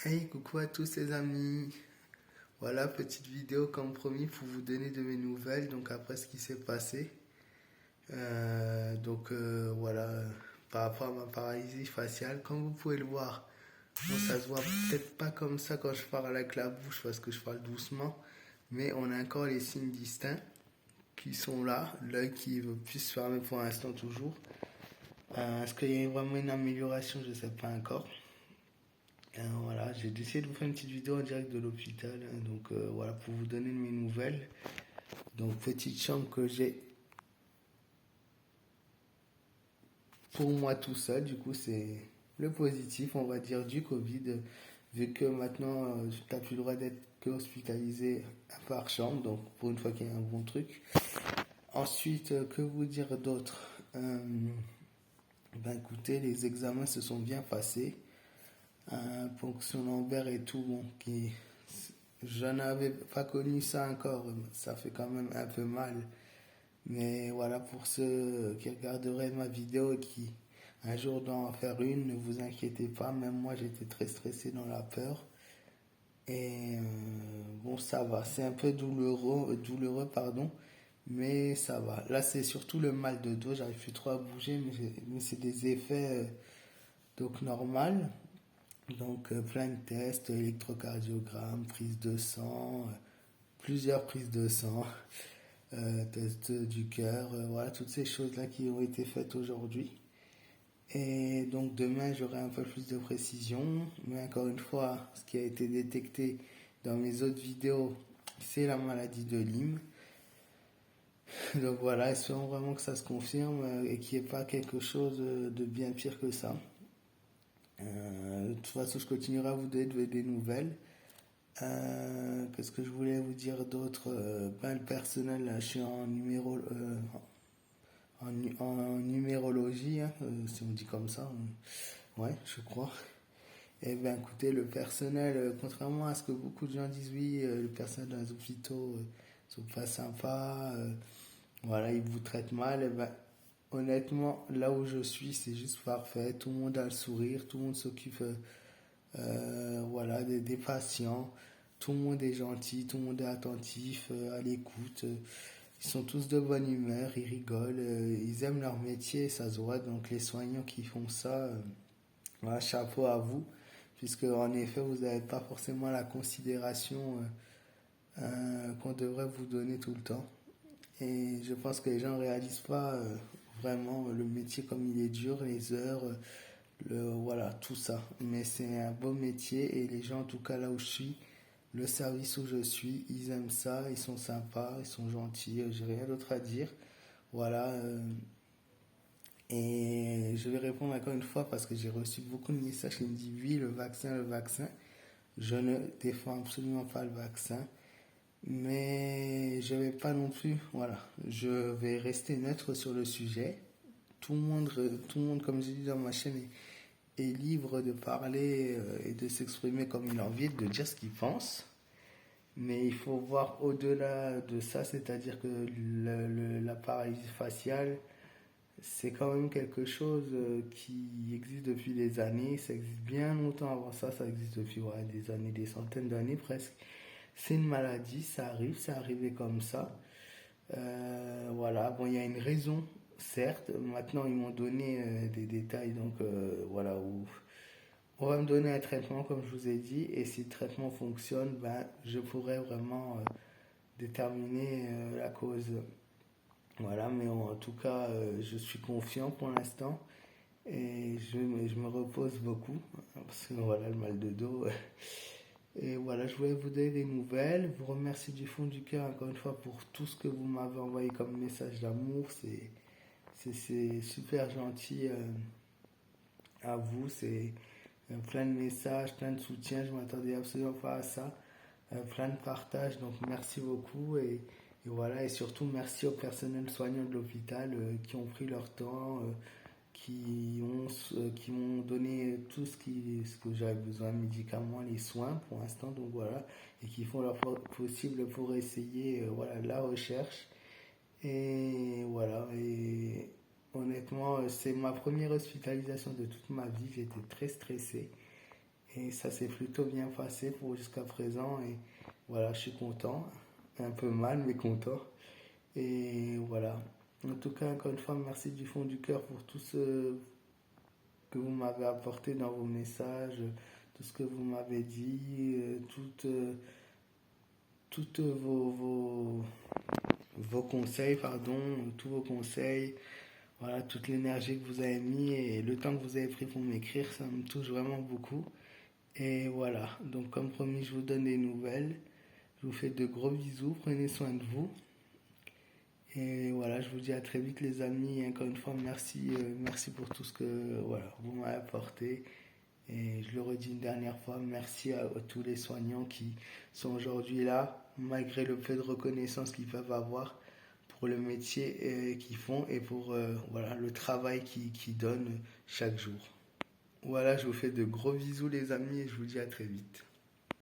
Hey, coucou à tous les amis. Voilà, petite vidéo comme promis pour vous donner de mes nouvelles. Donc après ce qui s'est passé. Voilà, par rapport à ma paralysie faciale, comme vous pouvez le voir, bon, ça se voit peut-être pas comme ça quand je parle avec la bouche parce que je parle doucement. Mais on a encore les signes distincts qui sont là. L'œil qui veut plus se fermer pour l'instant toujours. Est-ce qu'il y a vraiment une amélioration? Je ne sais pas encore. Voilà, j'ai décidé de vous faire une petite vidéo en direct de l'hôpital, hein. Voilà, pour vous donner mes nouvelles. Donc petite chambre que j'ai pour moi tout seul, du coup c'est le positif, on va dire, du Covid, vu que maintenant tu n'as plus le droit d'être que hospitalisé par chambre, donc pour une fois qu'il y a un bon truc. Ensuite, que vous dire d'autre? Ben écoutez, les examens se sont bien passés. Ponction lombaire et tout, bon, je n'avais pas connu ça encore, ça fait quand même un peu mal. Mais voilà, pour ceux qui regarderaient ma vidéo et qui un jour doivent en faire une, ne vous inquiétez pas, même moi j'étais très stressé dans la peur. Bon, ça va, c'est un peu douloureux, pardon, mais ça va. Là, c'est surtout le mal de dos, j'arrive plus trop à bouger, mais c'est des effets donc normal. Plein de tests, électrocardiogramme, prise de sang, plusieurs prises de sang, tests du cœur, voilà, toutes ces choses-là qui ont été faites aujourd'hui. Et donc demain, j'aurai un peu plus de précision. Mais encore une fois, ce qui a été détecté dans mes autres vidéos, c'est la maladie de Lyme. Donc voilà, espérons vraiment que ça se confirme et qu'il n'y ait pas quelque chose de bien pire que ça. De toute façon, je continuerai à vous donner des nouvelles. Qu'est-ce que je voulais vous dire d'autre? Ben, le personnel, là, je suis en numérologie, hein, si on dit comme ça. Ouais, je crois. Et ben écoutez, le personnel, contrairement à ce que beaucoup de gens disent, oui, le personnel dans les hôpitaux sont pas sympas, voilà, ils vous traitent mal. Et ben, honnêtement, là où je suis, c'est juste parfait. Tout le monde a le sourire, tout le monde s'occupe voilà, des patients. Tout le monde est gentil, tout le monde est attentif, à l'écoute. Ils sont tous de bonne humeur, ils rigolent, ils aiment leur métier, ça se voit. Donc les soignants qui font ça, voilà, chapeau à vous, puisque en effet, vous n'avez pas forcément la considération qu'on devrait vous donner tout le temps. Et je pense que les gens ne réalisent pas vraiment le métier comme il est dur, les heures, voilà, tout ça. Mais c'est un beau métier et les gens, en tout cas là où je suis, le service où je suis, ils aiment ça, ils sont sympas, ils sont gentils, j'ai rien d'autre à dire. Voilà. Et je vais répondre encore une fois parce que j'ai reçu beaucoup de messages qui me disent oui, le vaccin, le vaccin. Je ne défends absolument pas le vaccin. Mais je vais pas non plus, voilà, je vais rester neutre sur le sujet. Tout le monde, comme j'ai dit dans ma chaîne, est libre de parler et de s'exprimer comme il a envie, de dire ce qu'il pense. Mais il faut voir au-delà de ça, c'est-à-dire que la paralysie faciale, c'est quand même quelque chose qui existe depuis des années. Ça existe bien longtemps avant ça, ça existe depuis ouais, des années, des centaines d'années presque. C'est une maladie, ça arrive, c'est arrivé comme ça. Voilà, bon, il y a une raison, certes. Maintenant, ils m'ont donné des détails, voilà, où on va me donner un traitement, comme je vous ai dit, et si le traitement fonctionne, ben, je pourrais vraiment déterminer la cause. Voilà, mais en tout cas, je suis confiant pour l'instant et je me repose beaucoup parce que voilà, le mal de dos. Et voilà, je voulais vous donner des nouvelles, vous remercier du fond du cœur encore une fois pour tout ce que vous m'avez envoyé comme message d'amour. C'est super gentil à vous. C'est plein de messages, plein de soutien. Je m'attendais absolument pas à ça. Plein de partage. Donc merci beaucoup. Et voilà, et surtout merci au personnel soignant de l'hôpital qui ont pris leur temps, qui m'ont donné tout ce que j'avais besoin, médicaments, les soins pour l'instant, donc voilà, et qui font leur possible pour essayer voilà, la recherche. Et voilà, et honnêtement, c'est ma première hospitalisation de toute ma vie, j'étais très stressé. Et ça s'est plutôt bien passé pour jusqu'à présent. Et voilà, je suis content. Un peu mal, mais content. Et voilà. En tout cas, encore une fois, merci du fond du cœur pour tout ce que vous m'avez apporté dans vos messages, tout ce que vous m'avez dit, toutes vos conseils, pardon, tous vos conseils, voilà, toute l'énergie que vous avez mis et le temps que vous avez pris pour m'écrire, ça me touche vraiment beaucoup. Et voilà, donc comme promis, je vous donne des nouvelles. Je vous fais de gros bisous, prenez soin de vous. Et voilà, je vous dis à très vite les amis. Et encore une fois, merci, merci pour tout ce que voilà, vous m'avez apporté. Et je le redis une dernière fois, merci à tous les soignants qui sont aujourd'hui là, malgré le peu de reconnaissance qu'ils peuvent avoir pour le métier qu'ils font et pour voilà, le travail qu'ils donnent chaque jour. Voilà, je vous fais de gros bisous les amis et je vous dis à très vite.